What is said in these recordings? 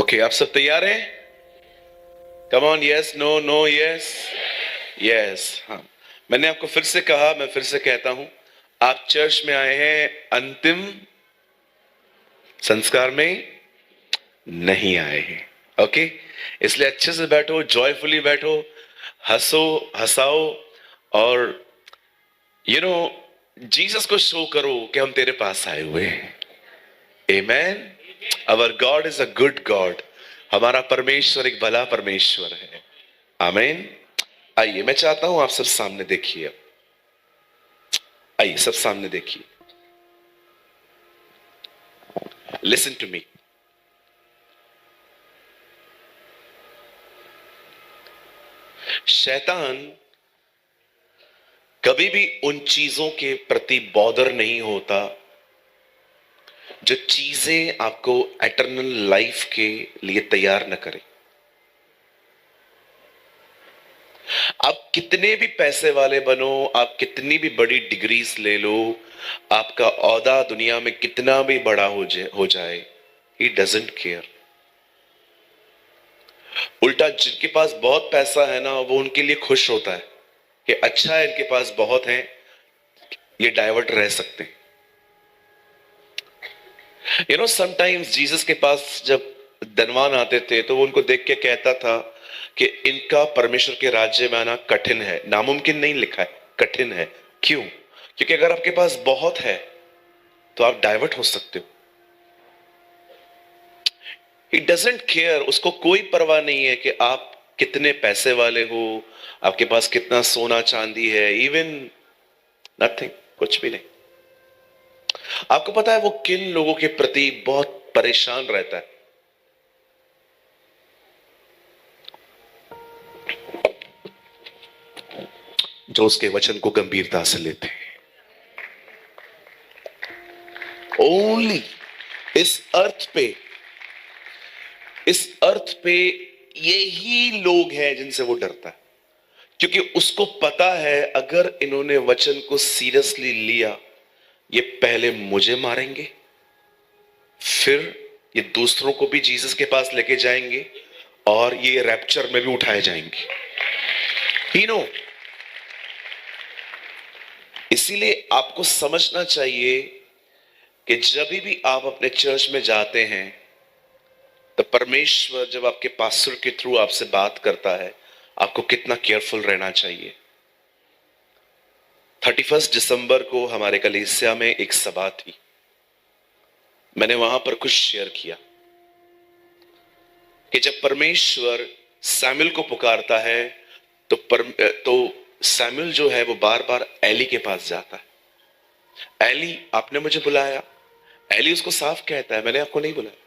Okay, आप सब तैयार हैं? Come on, yes, no, no, yes, yes. हाँ, मैंने आपको फिर से कहा, मैं फिर से कहता हूं, आप चर्च में आए हैं अंतिम संस्कार में नहीं आए हैं। ओके, इसलिए अच्छे से बैठो, जॉयफुली बैठो, हंसो, हंसाओ और जीसस को शो करो कि हम तेरे पास आए हुए हैं। Amen. Our God is a good God. हमारा परमेश्वर एक भला परमेश्वर है। आमीन। आइए, मैं चाहता हूं आप सब सामने देखिए। आइए, सब सामने देखिए। Listen to me. शैतान कभी भी उन चीजों के प्रति बॉदर नहीं होता जो चीजें आपको एटर्नल लाइफ के लिए तैयार न करें। आप कितने भी पैसे वाले बनो, आप कितनी भी बड़ी डिग्रीज ले लो, आपका औहदा दुनिया में कितना भी बड़ा हो जाए, ही डजंट केयर। उल्टा जिनके पास बहुत पैसा है ना, वो उनके लिए खुश होता है कि अच्छा है, इनके पास बहुत है, ये डाइवर्ट रह सकते हैं। समटाइम्स जीसस के पास जब धनवान आते थे तो वो उनको देख के कहता था कि इनका परमेश्वर के राज्य में आना कठिन है। नामुमकिन नहीं लिखा है, कठिन है। क्यों? क्योंकि अगर आपके पास बहुत है तो आप डाइवर्ट हो सकते हो। ही डजंट केयर, उसको कोई परवाह नहीं है कि आप कितने पैसे वाले हो, आपके पास कितना सोना चांदी है, इवन नथिंग, कुछ भी नहीं। आपको पता है वो किन लोगों के प्रति बहुत परेशान रहता है? जो उसके वचन को गंभीरता से लेते हैं। ओनली इस अर्थ पे यही लोग हैं जिनसे वो डरता है, क्योंकि उसको पता है अगर इन्होंने वचन को सीरियसली लिया, ये पहले मुझे मारेंगे, फिर ये दूसरों को भी जीसस के पास लेके जाएंगे और ये रैप्चर में भी उठाए जाएंगे। इसीलिए आपको समझना चाहिए कि जब भी आप अपने चर्च में जाते हैं तो परमेश्वर जब आपके पास्टर के थ्रू आपसे बात करता है, आपको कितना केयरफुल रहना चाहिए। 31 दिसंबर को हमारे कलीसिया में एक सभा थी। मैंने वहां पर कुछ शेयर किया कि जब परमेश्वर सैमुअल को पुकारता है तो सैमुअल जो है वो बार बार एली के पास जाता है। एली, आपने मुझे बुलाया। एली उसको साफ कहता है, मैंने आपको नहीं बुलाया।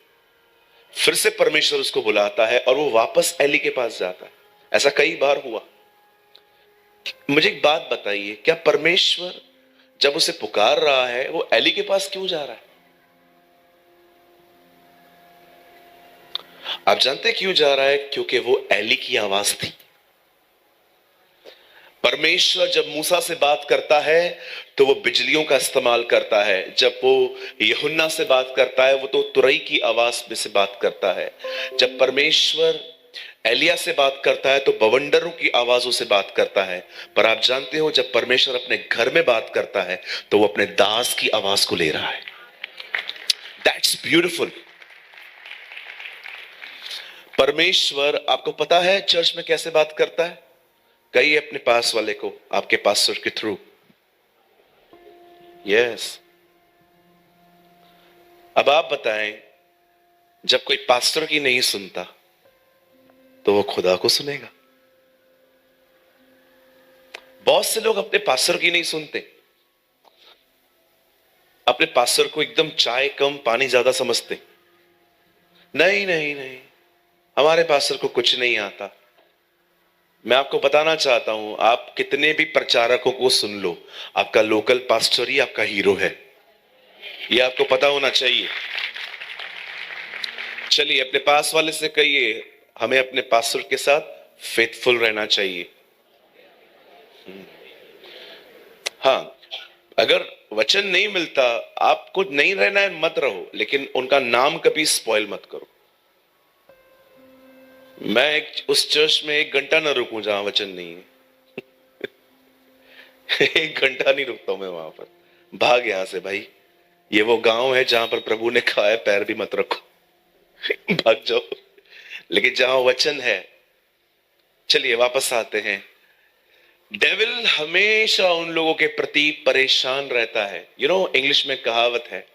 फिर से परमेश्वर उसको बुलाता है और वो वापस एली के पास जाता है। ऐसा कई बार हुआ। मुझे एक बात बताइए, क्या परमेश्वर जब उसे पुकार रहा है वो एली के पास क्यों जा रहा है? आप जानते क्यों जा रहा है? क्योंकि वो एली की आवाज थी। परमेश्वर जब मूसा से बात करता है तो वो बिजलियों का इस्तेमाल करता है। जब वो यूहन्ना से बात करता है वो तो तुरई की आवाज में से बात करता है। जब परमेश्वर एलिया से बात करता है तो बवंडरों की आवाजों से बात करता है। पर आप जानते हो जब परमेश्वर अपने घर में बात करता है तो वो अपने दास की आवाज को ले रहा है। That's beautiful. परमेश्वर, आपको पता है चर्च में कैसे बात करता है? कहिए अपने पास वाले को, आपके पास्टर के थ्रू। यस। अब आप बताएं, जब कोई पास्टर की नहीं सुनता तो वो खुदा को सुनेगा। बहुत से लोग अपने पास्टर की नहीं सुनते, अपने पास्टर को एकदम चाय कम पानी ज्यादा समझते। नहीं नहीं नहीं, हमारे पास्टर को कुछ नहीं आता। मैं आपको बताना चाहता हूं, आप कितने भी प्रचारकों को सुन लो, आपका लोकल पास्टर ही आपका हीरो है, ये आपको पता होना चाहिए। चलिए अपने पास वाले से कहिए, हमें अपने पास्टर के साथ फेथफुल रहना चाहिए। हाँ, अगर वचन नहीं मिलता, आपको नहीं रहना है मत रहो, लेकिन उनका नाम कभी स्पॉइल मत करो। उस चर्च में 1 घंटा ना रुकूं जहां वचन नहीं है। 1 घंटा नहीं रुकता हूं मैं वहां पर। भाग यहां से भाई, ये वो गांव है जहां पर प्रभु ने कहा है पैर भी मत रखो। भाग जाओ। लेकिन जहां वचन है, चलिए वापस आते हैं। डेविल हमेशा उन लोगों के प्रति परेशान रहता है। इंग्लिश में कहावत है,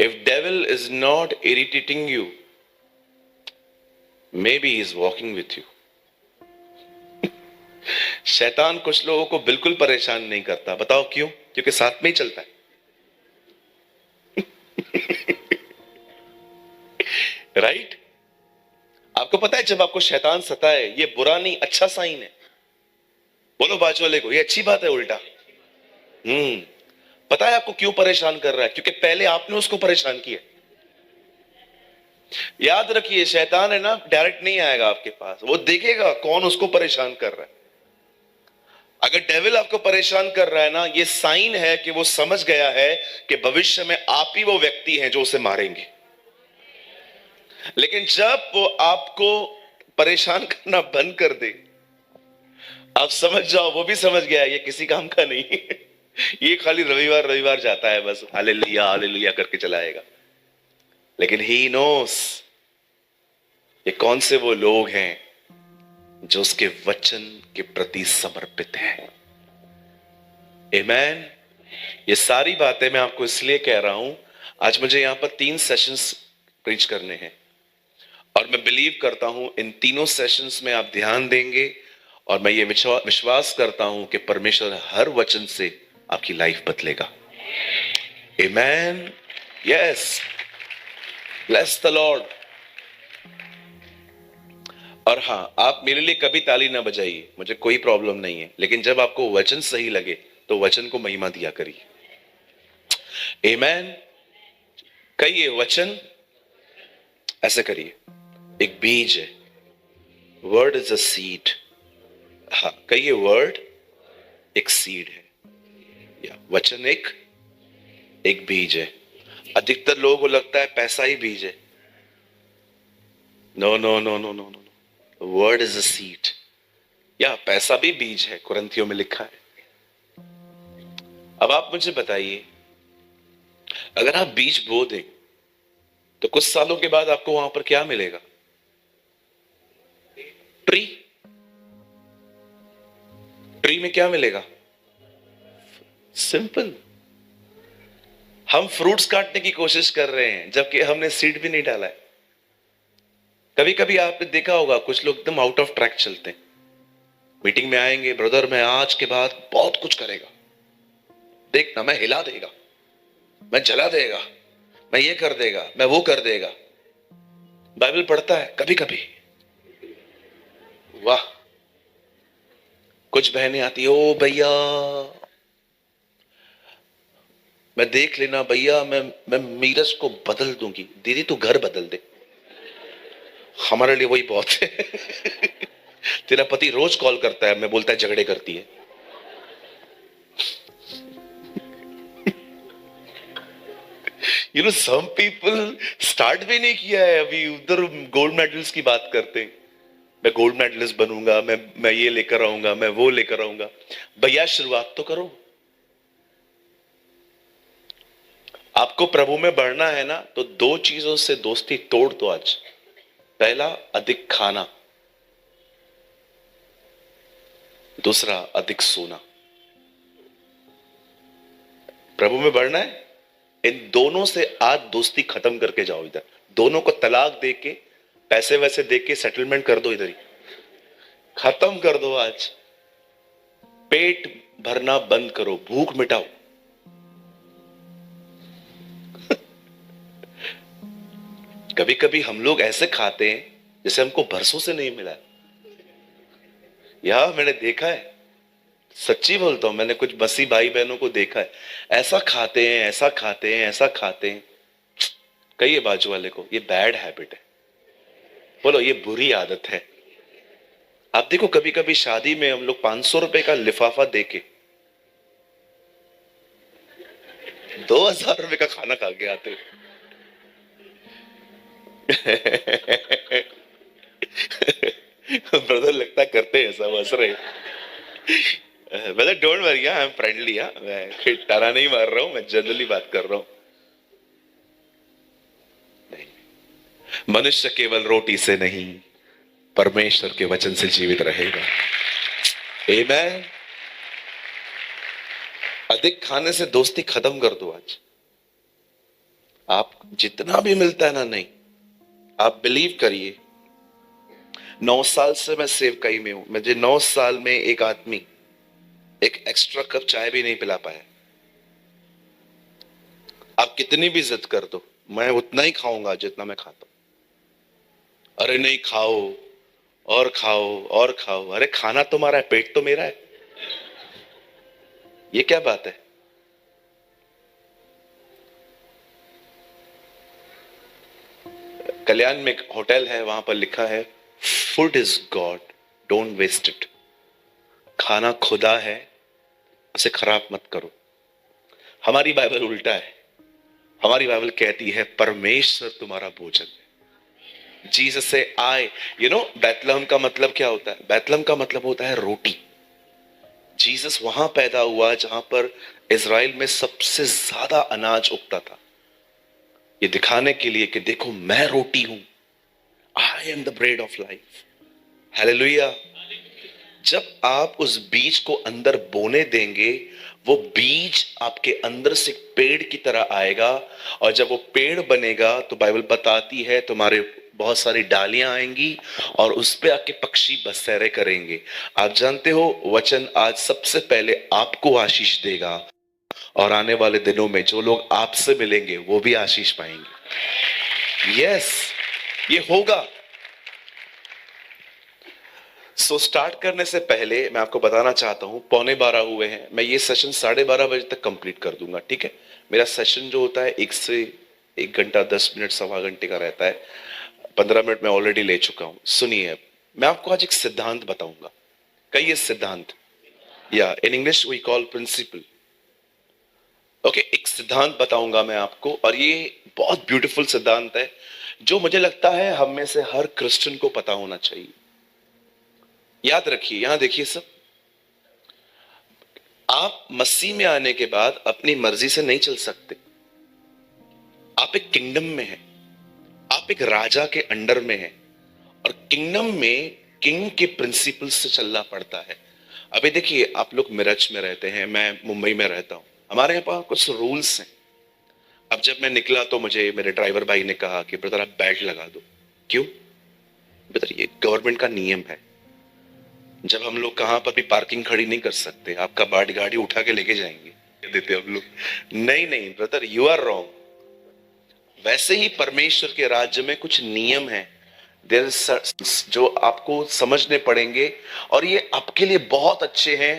if devil is not irritating you, may be is walking with you. शैतान कुछ लोगों को बिल्कुल परेशान नहीं करता। बताओ क्यों? क्योंकि साथ में ही चलता है। राइट? आपको पता है जब आपको शैतान सताए, ये बुरा नहीं, अच्छा साइन है। बोलो बाजू वाले को, ये अच्छी बात है उल्टा। पता है आपको क्यों परेशान कर रहा है? क्योंकि पहले आपने उसको परेशान किया। याद रखिए, शैतान है ना, डायरेक्ट नहीं आएगा आपके पास, वो देखेगा कौन उसको परेशान कर रहा है। अगर डेविल आपको परेशान कर रहा है ना, ये साइन है कि वो समझ गया है कि भविष्य में आप ही वो व्यक्ति हैं जो उसे मारेंगे। लेकिन जब वो आपको परेशान करना बंद कर दे, आप समझ जाओ वो भी समझ गया है ये किसी काम का नहीं है। ये खाली रविवार रविवार जाता है, बस हालेलुया हालेलुया करके चलाएगा। लेकिन ही नोस ये कौन से वो लोग हैं जो उसके वचन के प्रति समर्पित हैं। आमीन। ये सारी बातें मैं आपको इसलिए कह रहा हूं, आज मुझे यहां पर 3 सेशंस प्रीच करने हैं, और मैं बिलीव करता हूं इन तीनों सेशंस में आप ध्यान देंगे, और मैं ये विश्वास करता हूं कि परमेश्वर हर वचन से आपकी लाइफ बदलेगा। आमीन। Yes, bless the Lord. और हां, आप मेरे लिए कभी ताली ना बजाइए, मुझे कोई प्रॉब्लम नहीं है, लेकिन जब आपको वचन सही लगे तो वचन को महिमा दिया करिए। आमीन। कहिए वचन, ऐसे करिए, एक बीज है। Word is a seed. हाँ, कहिए वर्ड एक सीड है, या वचन एक बीज है। अधिकतर लोगों को लगता है पैसा ही बीज है। No no no no no no, word is a seed. या पैसा भी बीज है, कुरिन्थियों में लिखा है। अब आप मुझे बताइए, अगर आप बीज बो दें तो कुछ सालों के बाद आपको वहां पर क्या मिलेगा? ट्री। ट्री में क्या मिलेगा? सिंपल। हम फ्रूट्स काटने की कोशिश कर रहे हैं जबकि हमने सीड भी नहीं डाला है। कभी कभी आपने देखा होगा कुछ लोग एकदम आउट ऑफ ट्रैक चलते हैं। मीटिंग में आएंगे, ब्रदर मैं आज के बाद बहुत कुछ करेगा, देखना मैं हिला देगा, मैं जला देगा, मैं ये कर देगा, मैं वो कर देगा। बाइबल पढ़ता है कभी कभी, वाह। कुछ बहनें आती है, ओ भैया मैं देख लेना भैया, मैं मीरज को बदल दूंगी। दीदी तू घर बदल दे, हमारे लिए वही बहुत है। तेरा पति रोज कॉल करता है, मैं बोलता है झगड़े करती है। सम पीपल स्टार्ट भी नहीं किया है अभी, उधर गोल्ड मेडल्स की बात करते हैं। मैं गोल्ड मेडलिस्ट बनूंगा, मैं ये लेकर आऊंगा, मैं वो लेकर आऊंगा। भैया शुरुआत तो करो। आपको प्रभु में बढ़ना है ना, तो 2 चीजों से दोस्ती तोड़ दो आज। पहला, अधिक खाना। दूसरा, अधिक सोना। प्रभु में बढ़ना है, इन दोनों से आज दोस्ती खत्म करके जाओ। इधर दोनों को तलाक दे के, पैसे वैसे दे के सेटलमेंट कर दो, इधर ही खत्म कर दो आज। पेट भरना बंद करो, भूख मिटाओ। कभी कभी हम लोग ऐसे खाते हैं जैसे हमको बरसों से नहीं मिला। यह मैंने देखा है, सच्ची बोलता हूं, मैंने कुछ बसी भाई बहनों को देखा है, ऐसा खाते हैं, ऐसा खाते हैं, ऐसा खाते हैं। कहिए बाजू वाले को, ये बैड हैबिट है। बोलो ये बुरी आदत है। आप देखो कभी कभी शादी में हम लोग 500 रुपए का लिफाफा देके 2000 रुपए का खाना खा के आते। ब्रदर लगता है करते हैं ऐसा, हंस रहे। Brother don't worry, I am friendly, मैं ताना नहीं मार रहा हूं, मैं जनरली बात कर रहा हूं। मनुष्य केवल रोटी से नहीं, परमेश्वर के वचन से जीवित रहेगा। आमेन। अधिक खाने से दोस्ती खत्म कर दो आज। आप जितना भी मिलता है ना, नहीं, आप बिलीव करिए, 9 साल से मैं सेवकाई में हूं, मुझे 9 साल में एक आदमी एक एक्स्ट्रा कप चाय भी नहीं पिला पाया। आप कितनी भी जिद कर दो, मैं उतना ही खाऊंगा जितना मैं खाता हूं। अरे नहीं, खाओ और खाओ और खाओ। अरे खाना तुम्हारा है, पेट तो मेरा है। ये क्या बात है? कल्याण में एक होटल है, वहां पर लिखा है food is God, don't waste it. खाना खुदा है, उसे खराब मत करो। हमारी बाइबल उल्टा है। हमारी बाइबल कहती है परमेश्वर तुम्हारा भोजन है। जीसस से आए, बैतलहम का मतलब क्या होता है? बैतलहम का मतलब होता है रोटी। जीसस वहां पैदा हुआ जहां पर इज़राइल में सबसे ज्यादा अनाज उगता था, ये दिखाने के लिए कि देखो मैं रोटी हूं, I am the bread of life. Hallelujah. जब आप उस बीज को अंदर बोने देंगे, वो बीज आपके अंदर से पेड़ की तरह आएगा, और जब वो पेड़ बनेगा तो बाइबल बताती है तुम्हारे बहुत सारी डालियां आएंगी और उस पे आके पक्षी बसेरे करेंगे। आप जानते हो, वचन आज सबसे पहले आपको आशीष देगा, और आने वाले दिनों में जो लोग आपसे मिलेंगे वो भी आशीष पाएंगे। यस, ये होगा। सो स्टार्ट करने से पहले मैं आपको बताना चाहता हूं, 11:15 हुए हैं, मैं ये सेशन 12:30 बजे तक कंप्लीट कर दूंगा, ठीक है? मेरा सेशन जो होता है 1 से 1 घंटा 10 मिनट, सवा घंटे का रहता है। 15 मिनट मैं ऑलरेडी ले चुका हूं। सुनिए, मैं आपको आज एक सिद्धांत बताऊंगा। कहिए सिद्धांत, या in English we call principle. Okay, एक सिद्धांत बताऊंगा मैं आपको, और ये बहुत ब्यूटीफुल सिद्धांत है जो मुझे लगता है हम में से हर क्रिश्चियन को पता होना चाहिए। याद रखिए, यहां देखिए सब, आप मसीह में आने के बाद अपनी मर्जी से नहीं चल सकते। आप एक किंगडम में हैं, आप एक राजा के अंडर में हैं, और किंगडम में किंग के प्रिंसिपल से चलना पड़ता है। अभी देखिए, आप लोग मिरज में रहते हैं, मैं मुंबई में रहता हूं, हमारे यहाँ पर कुछ रूल्स हैं। अब जब मैं निकला तो मुझे मेरे ड्राइवर भाई ने कहा कि ब्रदर आप बेल्ट लगा दो। क्यों? ब्रदर ये गवर्नमेंट का नियम है, जब हम लोग कहां पर भी पार्किंग खड़ी नहीं कर सकते, आपका गाड़ी उठा के लेके जाएंगे देते हम लोग। नहीं नहीं ब्रदर, यू आर रॉन्ग। वैसे ही परमेश्वर के राज्य में कुछ नियम है, देयर जो आपको समझने पड़ेंगे, और ये आपके लिए बहुत अच्छे हैं।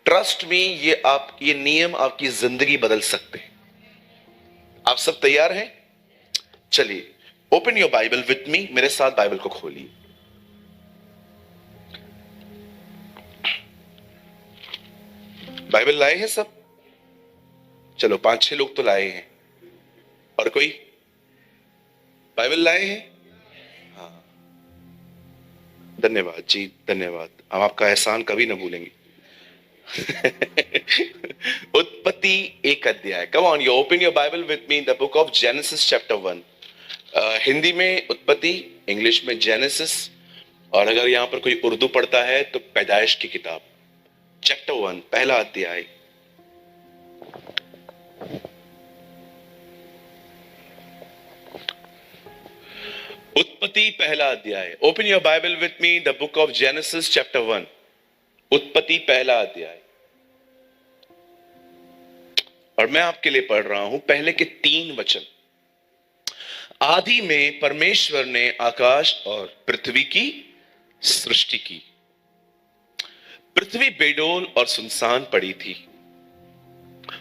ट्रस्ट मी, ये नियम आपकी जिंदगी बदल सकते हैं। आप सब तैयार हैं? चलिए, open your Bible with me, मेरे साथ बाइबल को खोलिए। बाइबल लाए हैं सब? चलो 5-6 लोग तो लाए हैं, और कोई बाइबल लाए हैं? हाँ, धन्यवाद जी, धन्यवाद। हम आपका एहसान कभी ना भूलेंगे। उत्पत्ति 1 अध्याय। Come on, you open your Bible with me in the book of genesis chapter 1। Hindi में उत्पत्ति, इंग्लिश में जेनेसिस, और अगर यहां पर कोई उर्दू पढ़ता है तो पैदाइश की किताब, चैप्टर 1, पहला अध्याय। उत्पत्ति पहला अध्याय। Open your Bible with me the book of genesis chapter 1। उत्पत्ति पहला अध्याय, और मैं आपके लिए पढ़ रहा हूं पहले के 3 वचन। आदि में परमेश्वर ने आकाश और पृथ्वी की सृष्टि की। पृथ्वी बेडोल और सुनसान पड़ी थी,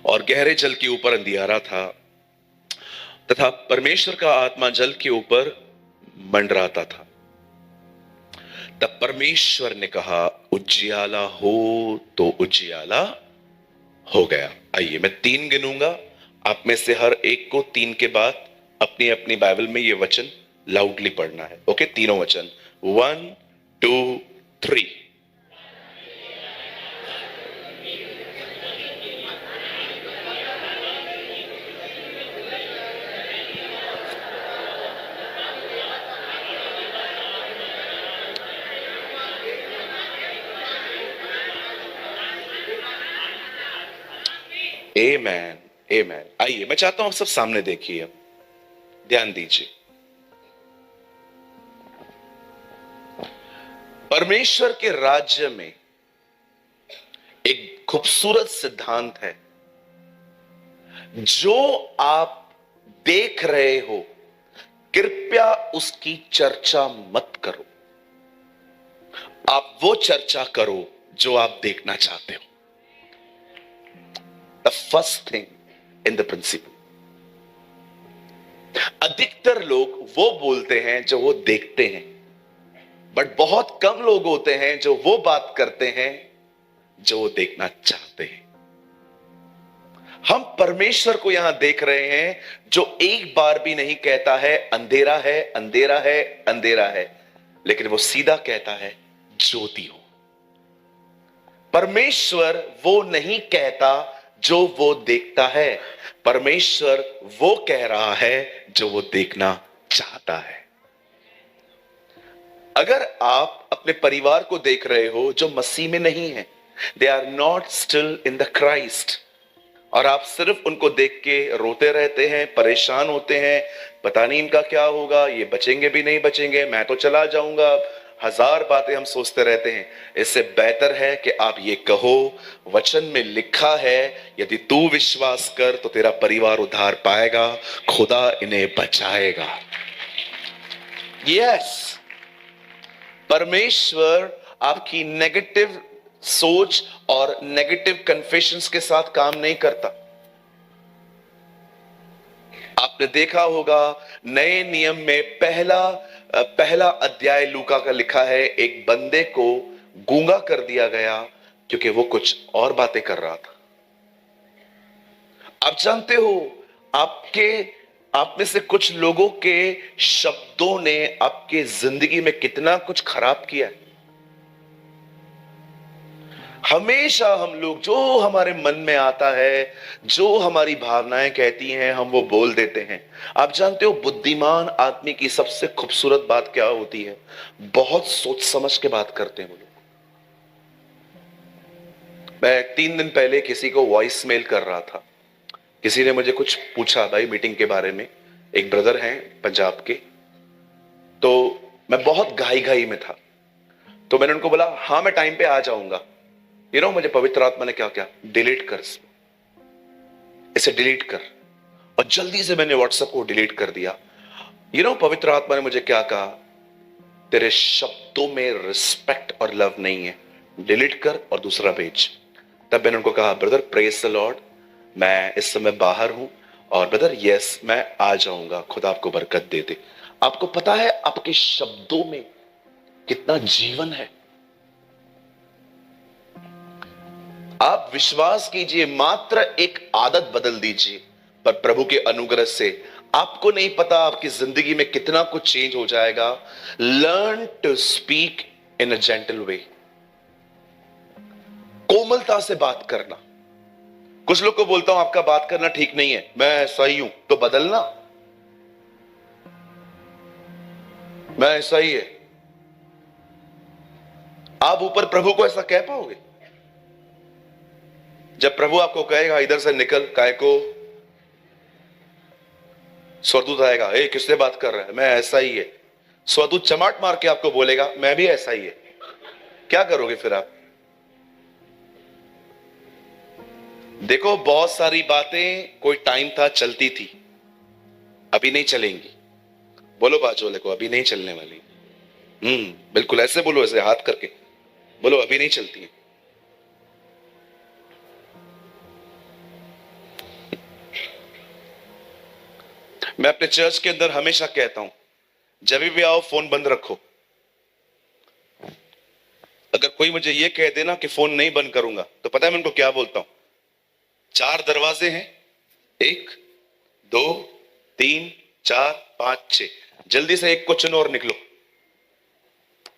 और गहरे जल के ऊपर अंधियारा था, तथा परमेश्वर का आत्मा जल के ऊपर मंडराता था। तब परमेश्वर ने कहा उजियाला हो, तो उजियाला हो गया। आइए मैं 3 गिनूंगा, आप में से हर एक को 3 के बाद अपनी अपनी बाइबल में ये वचन लाउडली पढ़ना है। ओके, तीनों वचन, 1 2, 3। आमेन, आमेन। आइए, मैं चाहता हूं आप सब सामने देखिए, अब ध्यान दीजिए। परमेश्वर के राज्य में एक खूबसूरत सिद्धांत है। जो आप देख रहे हो, कृपया उसकी चर्चा मत करो। आप वो चर्चा करो जो आप देखना चाहते हो। The first thing in the principle. अधिकतर लोग वो बोलते हैं जो वो देखते हैं, बट बहुत कम लोग होते हैं जो वो बात करते हैं जो वो देखना चाहते हैं। हम परमेश्वर को यहां देख रहे हैं जो एक बार भी नहीं कहता है अंधेरा है, अंधेरा है, अंधेरा है, लेकिन वो सीधा कहता है ज्योति हो। परमेश्वर वो नहीं कहता जो वो देखता है, परमेश्वर वो कह रहा है जो वो देखना चाहता है। अगर आप अपने परिवार को देख रहे हो जो मसीह में नहीं है, they are not still in the Christ, और आप सिर्फ उनको देख के रोते रहते हैं, परेशान होते हैं, पता नहीं इनका क्या होगा, ये बचेंगे भी नहीं बचेंगे, मैं तो चला जाऊंगा, हजार बातें हम सोचते रहते हैं। इससे बेहतर है कि आप ये कहो, वचन में लिखा है, यदि तू विश्वास कर तो तेरा परिवार उद्धार पाएगा, खुदा इन्हें बचाएगा। यस, परमेश्वर आपकी नेगेटिव सोच और नेगेटिव कन्फेशंस के साथ काम नहीं करता। आपने देखा होगा नए नियम में पहला अध्याय लूका का लिखा है, एक बंदे को गूंगा कर दिया गया क्योंकि वो कुछ और बातें कर रहा था। आप जानते हो, आप में से कुछ लोगों के शब्दों ने आपके जिंदगी में कितना कुछ खराब किया है। हमेशा हम लोग जो हमारे मन में आता है, जो हमारी भावनाएं कहती हैं, हम वो बोल देते हैं। आप जानते हो बुद्धिमान आदमी की सबसे खूबसूरत बात क्या होती है? बहुत सोच समझ के बात करते हैं वो लोग। मैं 3 दिन पहले किसी को वॉइस मेल कर रहा था, किसी ने मुझे कुछ पूछा भाई मीटिंग के बारे में। एक ब्रदर हैं पंजाब के, तो मैं बहुत घाई में था, तो मैंने उनको बोला हाँ मैं टाइम पे आ जाऊंगा। मुझे पवित्र आत्मा ने क्या क्या, डिलीट कर, इसे डिलीट कर, और जल्दी से मैंने व्हाट्सएप को डिलीट कर दिया। पवित्र आत्मा ने मुझे क्या कहा, तेरे शब्दों में रिस्पेक्ट और लव नहीं है, डिलीट कर और दूसरा भेज। तब मैंने उनको कहा ब्रदर प्रेज द लॉर्ड, मैं इस समय बाहर हूं, और ब्रदर यस मैं आ जाऊंगा, खुदा आपको बरकत दे दे। आपको पता है आपके शब्दों में कितना जीवन है। आप विश्वास कीजिए, मात्र एक आदत बदल दीजिए, पर प्रभु के अनुग्रह से आपको नहीं पता आपकी जिंदगी में कितना कुछ चेंज हो जाएगा। Learn to speak in a gentle way, कोमलता से बात करना। कुछ लोग को बोलता हूं आपका बात करना ठीक नहीं है, मैं सही हूं, तो बदलना, मैं ऐसा ही है। आप ऊपर प्रभु को ऐसा कह पाओगे? जब प्रभु आपको कहेगा इधर से निकल, काय को स्वरदूत आएगा, ए किससे बात कर रहा है, मैं ऐसा ही है। स्वरदूत चमाट मार के आपको बोलेगा मैं भी ऐसा ही है, क्या करोगे फिर आप? देखो बहुत सारी बातें कोई टाइम था चलती थी, अभी नहीं चलेंगी। बोलो बाजू वाले को, अभी नहीं चलने वाली। बिल्कुल ऐसे बोलो, ऐसे हाथ करके बोलो, अभी नहीं चलती है। मैं अपने चर्च के अंदर हमेशा कहता हूं, जब भी आओ फोन बंद रखो। अगर कोई मुझे यह कह देना कि फोन नहीं बंद करूंगा, तो पता है मैं उनको क्या बोलता हूं? 4 दरवाजे हैं, 1 2 3 4 5 6, जल्दी से एक को चुनो और निकलो।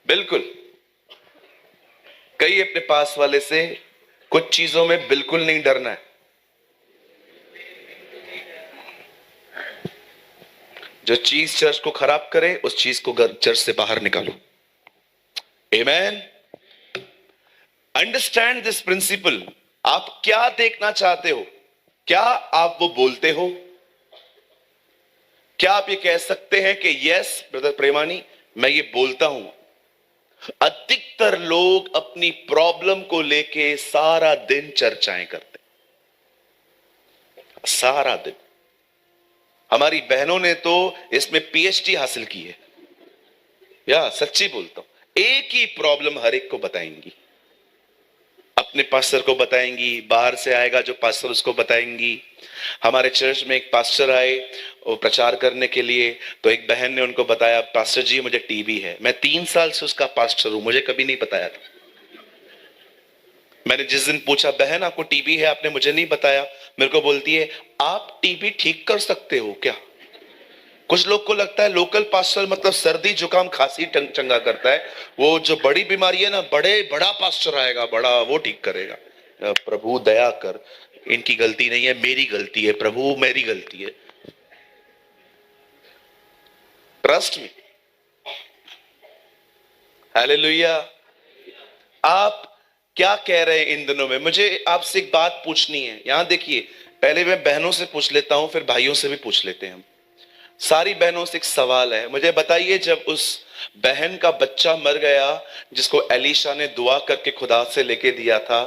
बिल्कुल, कई अपने पास वाले से, कुछ चीजों में बिल्कुल नहीं डरना है। जो चीज चर्च को खराब करे उस चीज को चर्च से बाहर निकालो। आमेन। Understand this principle. आप क्या देखना चाहते हो? क्या आप वो बोलते हो? क्या आप ये कह सकते हैं कि यस ब्रदर प्रेमानी, मैं ये बोलता हूं? अधिकतर लोग अपनी प्रॉब्लम को लेके सारा दिन चर्चाएं करते, सारा दिन। हमारी बहनों ने तो इसमें पीएचडी हासिल की है, या सच्ची बोलता हूं। एक ही प्रॉब्लम हर एक को बताएंगी, अपने पास्टर को बताएंगी, बाहर से आएगा जो पास्टर उसको बताएंगी। हमारे चर्च में एक पास्टर आए वो प्रचार करने के लिए, तो एक बहन ने उनको बताया, पास्टर जी मुझे टीबी है। मैं 3 साल से उसका पास्टर हूं, मुझे कभी नहीं बताया था। मैंने जिस दिन पूछा, बहन आपको टीबी है, आपने मुझे नहीं बताया। मेरे को बोलती है, आप टीबी ठीक कर सकते हो क्या? कुछ लोग को लगता है लोकल पास्टर मतलब सर्दी जुकाम खांसी चंगा करता है, वो जो बड़ी बीमारी है ना, बड़ा पास्टर आएगा, बड़ा वो ठीक करेगा। प्रभु दया कर, इनकी गलती नहीं है, मेरी गलती है प्रभु, मेरी गलती है। Trust me. हालेलुया। आप क्या कह रहे हैं इन दिनों में? मुझे आपसे एक बात पूछनी है। यहां देखिए, पहले मैं बहनों से पूछ लेता हूं, फिर भाइयों से भी पूछ लेते हैं हम। सारी बहनों से एक सवाल है, मुझे बताइए, जब उस बहन का बच्चा मर गया जिसको एलिशा ने दुआ करके खुदा से लेके दिया था,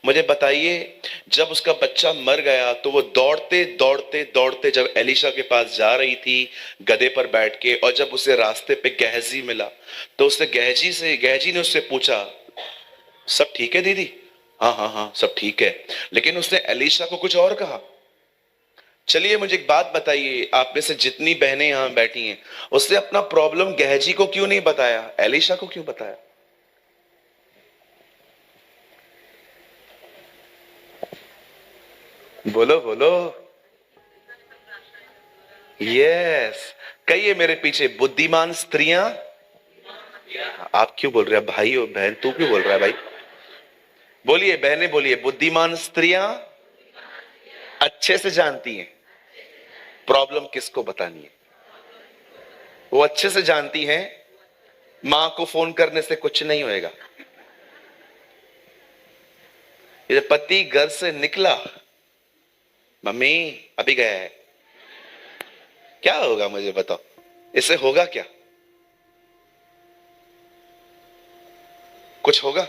मुझे बताइए जब उसका बच्चा मर गया तो वो दौड़ते दौड़ते दौड़ते जब एलिशा के पास जा रही थी गधे पर बैठ के, और जब उसे रास्ते पे गेहजी मिला तो उसने गेहजी ने उससे पूछा, सब ठीक है दीदी? हाँ हाँ हाँ सब ठीक है। लेकिन उसने एलिशा को कुछ और कहा। चलिए मुझे एक बात बताइए, आप में से जितनी बहनें यहां बैठी हैं, उसने अपना प्रॉब्लम गेहजी को क्यों नहीं बताया, एलिशा को क्यों बताया? बोलो बोलो। यस। कहिए मेरे पीछे, बुद्धिमान स्त्रियां। आप क्यों बोल रहे हैं भाई? और बहन तू क्यों बोल रहा है भाई? बोलिए बहनें, बोलिए, बुद्धिमान स्त्रियां अच्छे से जानती हैं प्रॉब्लम किसको बतानी है। वो अच्छे से जानती हैं मां को फोन करने से कुछ नहीं होएगा। ये पति घर से निकला, मम्मी अभी गया है, क्या होगा मुझे बताओ, इससे होगा क्या? कुछ होगा?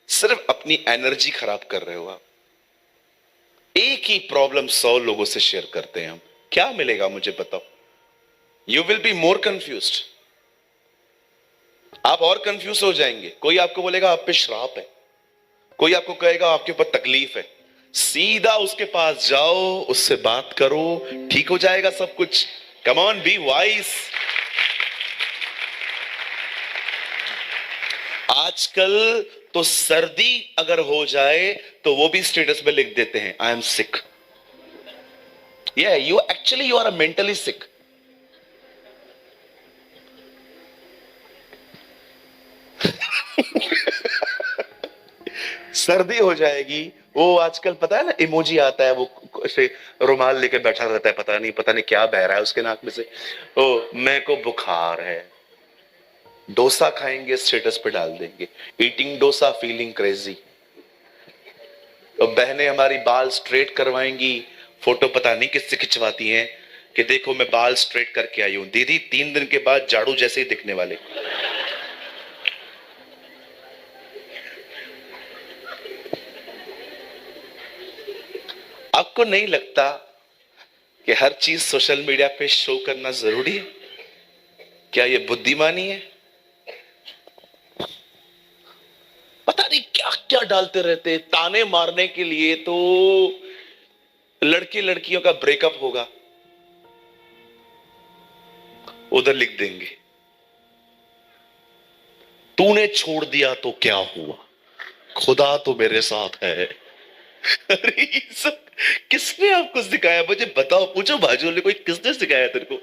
सिर्फ अपनी एनर्जी खराब कर रहे हो आप। एक ही प्रॉब्लम 100 लोगों से शेयर करते हैं हम, क्या मिलेगा मुझे बताओ? You will be more confused. आप और कंफ्यूज हो जाएंगे। कोई आपको बोलेगा आप पे श्राप है, कोई आपको कहेगा आपके ऊपर तकलीफ है। सीधा उसके पास जाओ, उससे बात करो, ठीक हो जाएगा सब कुछ। Come on, be wise. आजकल तो सर्दी अगर हो जाए तो वो भी स्टेटस में लिख देते हैं, I am sick. You are mentally sick. सर्दी हो जाएगी, वो आजकल पता है ना इमोजी आता है, वो ऐसे रुमाल लेके बैठा रहता है, पता नहीं क्या बह रहा है उसके नाक में से। ओ मैं को बुखार है। डोसा खाएंगे, स्टेटस पे डाल देंगे, ईटिंग डोसा फीलिंग क्रेजी। और बहनें हमारी बाल स्ट्रेट करवाएंगी, फोटो पता नहीं किससे खिंचवाती हैं कि देखो मैं बाल स्ट्रेट करके आई हूं। दीदी 3 दिन के बाद झाड़ू जैसे ही दिखने वाले। आपको नहीं लगता कि हर चीज सोशल मीडिया पे शो करना जरूरी है? क्या ये बुद्धिमानी है? पता नहीं क्या क्या डालते रहते, ताने मारने के लिए तो लड़के लड़कियों का ब्रेकअप होगा, उधर लिख देंगे तूने छोड़ दिया तो क्या हुआ, खुदा तो मेरे साथ है। अरे ये सब किसने आपको सिखाया? मुझे बताओ, पूछो बाजू वाले कोई, किसने सिखाया तेरे को?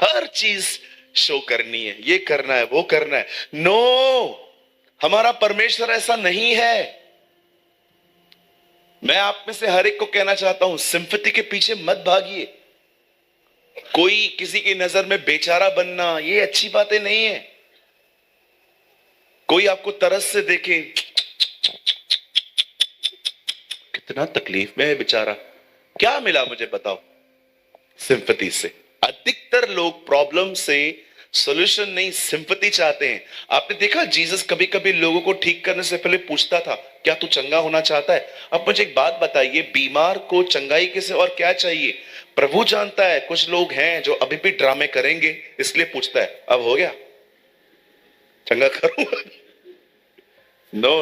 हर चीज शो करनी है, ये करना है, वो करना है। नो, हमारा परमेश्वर ऐसा नहीं है। मैं आप में से हर एक को कहना चाहता हूं, सिंपैथी के पीछे मत भागिए। कोई किसी की नजर में बेचारा बनना, ये अच्छी बातें नहीं है। कोई आपको तरस से देखे, कितना तकलीफ में है बेचारा, क्या मिला मुझे बताओ, सिंपैथी से। अधिकतर लोग प्रॉब्लम से सॉल्यूशन नहीं, सिंपैथी चाहते हैं। आपने देखा जीसस कभी कभी लोगों को ठीक करने से पहले पूछता था, क्या तू चंगा होना चाहता है? अब मुझे एक बात बताइए, बीमार को चंगाई के से और क्या चाहिए? प्रभु जानता है कुछ लोग हैं जो अभी भी ड्रामे करेंगे, इसलिए पूछता है, अब हो गया, चंगा करूंगा? नो।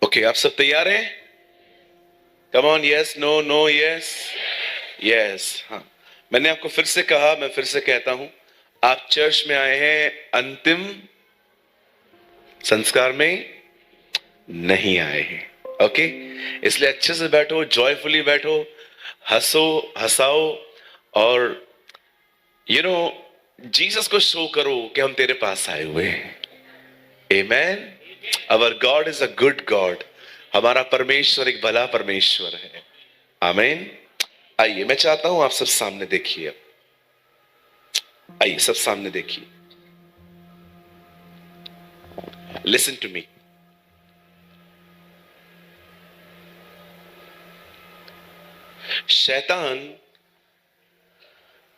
ओके, आप सब तैयार हैं? Come on, yes, no, no, yes, yes. हाँ, मैंने आपको फिर से कहा, मैं फिर से कहता हूं, आप चर्च में आए हैं, अंतिम संस्कार में नहीं आए हैं। ओके, इसलिए अच्छे से बैठो, जॉयफुली बैठो, हंसो, हंसाओ, और जीसस को शो करो कि हम तेरे पास आए हुए हैं। Amen. Our God is a good God. हमारा परमेश्वर एक भला परमेश्वर है। आमीन। आइए, मैं चाहता हूं आप सब सामने देखिए। आइए, सब सामने देखिए। Listen to me. शैतान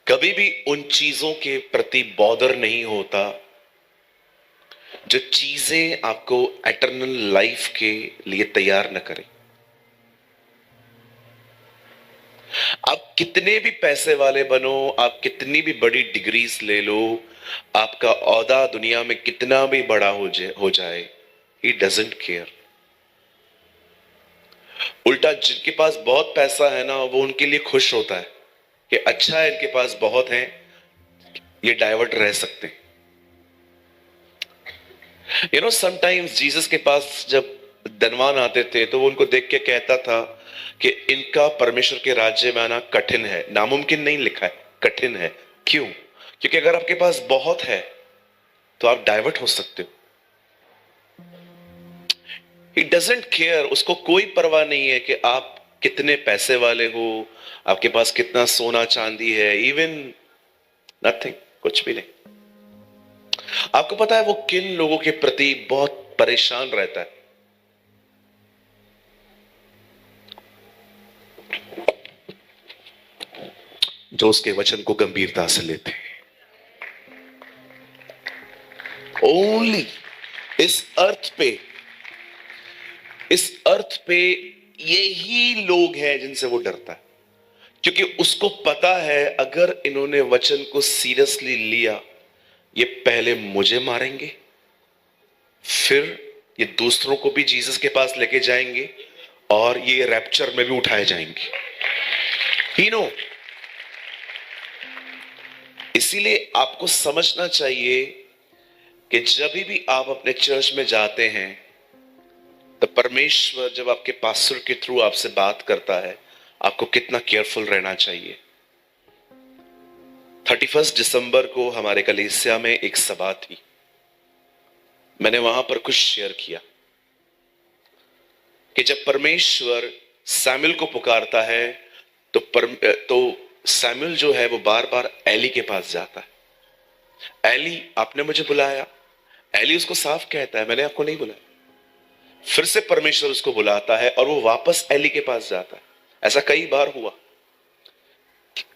कभी भी उन चीजों के प्रति बॉदर नहीं होता जो चीजें आपको एटर्नल लाइफ के लिए तैयार न करें। आप कितने भी पैसे वाले बनो, आप कितनी भी बड़ी डिग्रीज ले लो, आपका औहदा दुनिया में कितना भी बड़ा हो जाए, ही डजंट केयर। उल्टा जिनके पास बहुत पैसा है ना, वो उनके लिए खुश होता है कि अच्छा है, इनके पास बहुत है, ये डाइवर्ट रह सकते हैं। समटाइम्स जीसस के पास जब धनवान आते थे तो वो उनको देख के कहता था कि इनका परमेश्वर के राज्य में आना कठिन है, नामुमकिन नहीं लिखा है, कठिन है। क्यों? क्योंकि अगर आपके पास बहुत है तो आप डाइवर्ट हो सकते हो। ही डजंट केयर, उसको कोई परवाह नहीं है कि आप कितने पैसे वाले हो, आपके पास कितना सोना चांदी है, इवन नथिंग, कुछ भी नहीं। आपको पता है वो किन लोगों के प्रति बहुत परेशान रहता है? जो उसके वचन को गंभीरता से लेते हैं। ओनली इस अर्थ पे यही लोग हैं जिनसे वो डरता है, क्योंकि उसको पता है अगर इन्होंने वचन को सीरियसली लिया, ये पहले मुझे मारेंगे, फिर ये दूसरों को भी जीसस के पास लेके जाएंगे, और ये रैप्चर में भी उठाए जाएंगे। ही नो। इसीलिए आपको समझना चाहिए कि जब भी आप अपने चर्च में जाते हैं तो परमेश्वर जब आपके पास्टर के थ्रू आपसे बात करता है, आपको कितना केयरफुल रहना चाहिए। 31 दिसंबर को हमारे कलीसिया में एक सभा थी, मैंने वहां पर कुछ शेयर किया कि जब परमेश्वर सैमुएल को पुकारता है तो सैमुएल जो है वो बार बार एली के पास जाता है। एली, आपने मुझे बुलाया। एली उसको साफ कहता है, मैंने आपको नहीं बुलाया। फिर से परमेश्वर उसको बुलाता है और वो वापस एली के पास जाता है। ऐसा कई बार हुआ।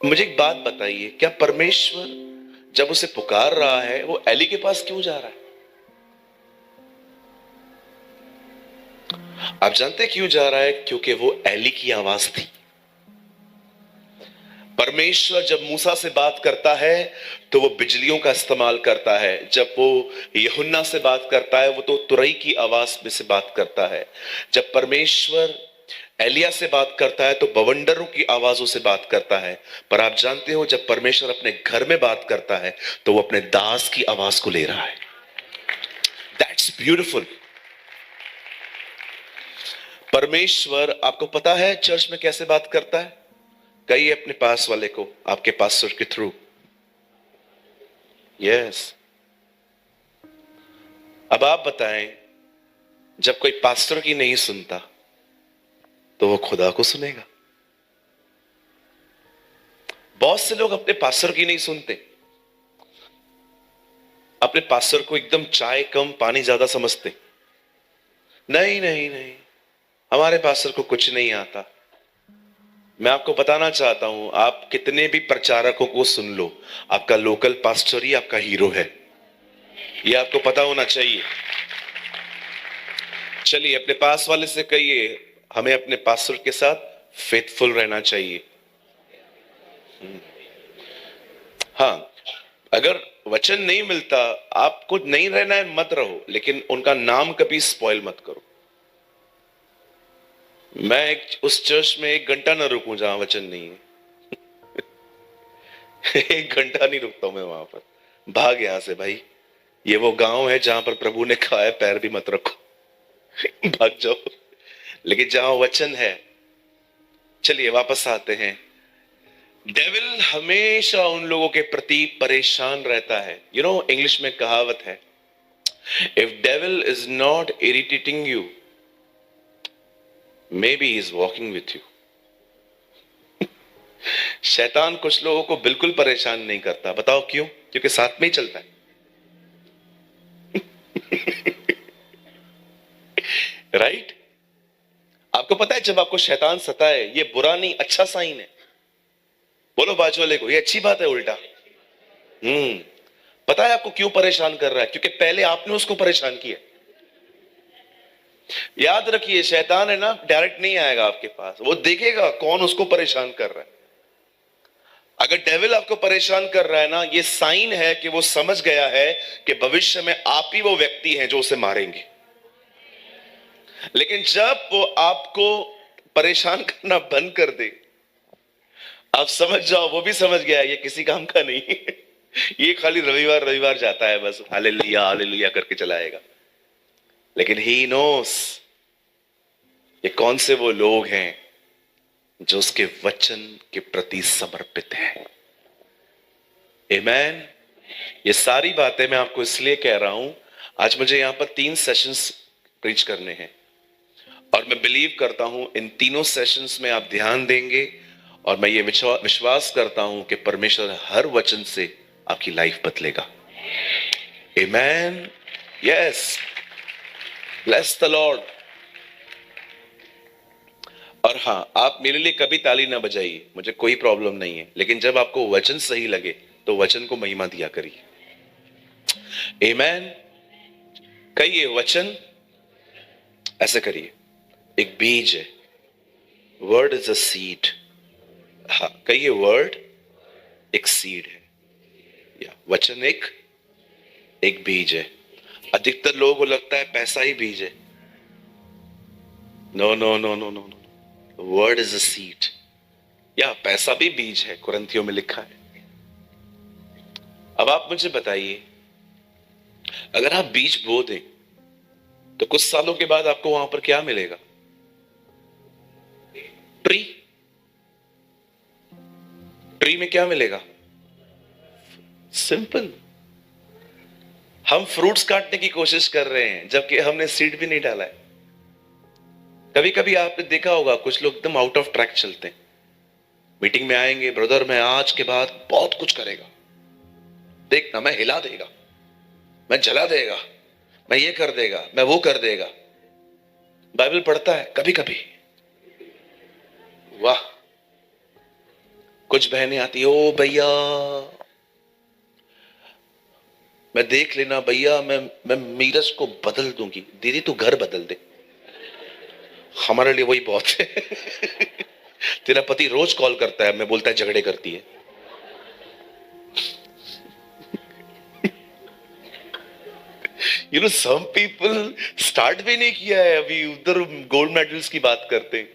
मुझे एक बात बताइए, क्या परमेश्वर जब उसे पुकार रहा है वो एली के पास क्यों जा रहा है? आप जानते हैं क्यों जा रहा है? क्योंकि वो एली की आवाज थी। परमेश्वर जब मूसा से बात करता है तो वो बिजलियों का इस्तेमाल करता है। जब वो यूहन्ना से बात करता है वो तो तुरई की आवाज में से बात करता है। जब परमेश्वर एलिया से बात करता है तो बवंडरों की आवाजों से बात करता है। पर आप जानते हो जब परमेश्वर अपने घर में बात करता है तो वो अपने दास की आवाज को ले रहा है। That's beautiful. परमेश्वर, आपको पता है चर्च में कैसे बात करता है? कहिए अपने पास वाले को, आपके पास्टर के थ्रू। यस। अब आप बताएं, जब कोई पास्टर की नहीं सुनता तो वो खुदा को सुनेगा। बहुत से लोग अपने पास्टर की नहीं सुनते, अपने पास्टर को एकदम चाय कम पानी ज्यादा समझते। नहीं नहीं नहीं, हमारे पास्टर को कुछ नहीं आता। मैं आपको बताना चाहता हूं, आप कितने भी प्रचारकों को सुन लो, आपका लोकल पास्टर ही आपका हीरो है, ये आपको पता होना चाहिए। चलिए अपने पास वाले से कहिए, हमें अपने पास्टर के साथ फेथफुल रहना चाहिए। हाँ, अगर वचन नहीं मिलता, आपको नहीं रहना है मत रहो, लेकिन उनका नाम कभी स्पॉइल मत करो। मैं उस चर्च में 1 घंटा ना रुकूं जहां वचन नहीं है। 1 घंटा नहीं रुकता हूं मैं वहां पर, भाग यहां से भाई। ये वो गांव है जहां पर प्रभु ने कहा है पैर भी मत रखो। भाग जाओ। लेकिन जहां वचन है, चलिए वापस आते हैं। डेविल हमेशा उन लोगों के प्रति परेशान रहता है। यू नो, इंग्लिश में कहावत है, if devil is not irritating you, may be is walking with you. शैतान कुछ लोगों को बिल्कुल परेशान नहीं करता, बताओ क्यों? क्योंकि साथ में ही चलता है। राइट? आपको पता है, जब आपको शैतान सताए, ये बुरा नहीं, अच्छा साइन है। बोलो बाजू वाले को, ये अच्छी बात है उल्टा। पता है आपको क्यों परेशान कर रहा है? क्योंकि पहले आपने उसको परेशान किया। याद रखिए, शैतान है ना, डायरेक्ट नहीं आएगा आपके पास, वो देखेगा कौन उसको परेशान कर रहा है। अगर डेविल आपको परेशान कर रहा है ना, ये साइन है कि वो समझ गया है कि भविष्य में आप ही वो व्यक्ति हैं जो उसे मारेंगे। लेकिन जब वो आपको परेशान करना बंद कर दे, आप समझ जाओ वो भी समझ गया ये किसी काम का नहीं है। ये खाली रविवार रविवार जाता है, बस हालेलुया हालेलुया करके चलाएगा। लेकिन ही नोस ये कौन से वो लोग हैं जो उसके वचन के प्रति समर्पित हैं। आमीन। ये सारी बातें मैं आपको इसलिए कह रहा हूं, आज मुझे यहां पर 3 सेशंस प्रीच करने हैं, और मैं बिलीव करता हूं इन तीनों सेशंस में आप ध्यान देंगे, और मैं ये विश्वास करता हूं कि परमेश्वर हर वचन से आपकी लाइफ बदलेगा। आमीन। Yes, bless the Lord. और हां, आप मेरे लिए कभी ताली ना बजाइए, मुझे कोई प्रॉब्लम नहीं है, लेकिन जब आपको वचन सही लगे तो वचन को महिमा दिया करिए। आमीन। कहिए वचन, ऐसे करिए, एक बीज है। Word is a seed. हाँ, कहिए वर्ड एक सीड है, या वचन एक बीज है। अधिकतर लोगों को लगता है पैसा ही बीज है। No no no no no no, word is a seed. या पैसा भी बीज है, कुरिन्थियों में लिखा है। अब आप मुझे बताइए, अगर आप बीज बो दें तो कुछ सालों के बाद आपको वहां पर क्या मिलेगा? ट्री। ट्री में क्या मिलेगा? सिंपल। हम फ्रूट्स काटने की कोशिश कर रहे हैं जबकि हमने सीड भी नहीं डाला है। कभी कभी आपने देखा होगा, कुछ लोग एकदम आउट ऑफ ट्रैक चलते हैं। मीटिंग में आएंगे, ब्रदर मैं आज के बाद बहुत कुछ करेगा, देखना मैं हिला देगा, मैं जला देगा, मैं ये कर देगा, मैं वो कर देगा। बाइबल पढ़ता है कभी कभी, वाह। कुछ बहनें आती है, ओ भैया मैं देख लेना भैया, मैं मीरज को बदल दूंगी। दीदी तू घर बदल दे, हमारे लिए वही बहुत है। तेरा पति रोज कॉल करता है, मैं बोलता है झगड़े करती है। You know, some people start भी नहीं किया है अभी, उधर गोल्ड मेडल्स की बात करते हैं।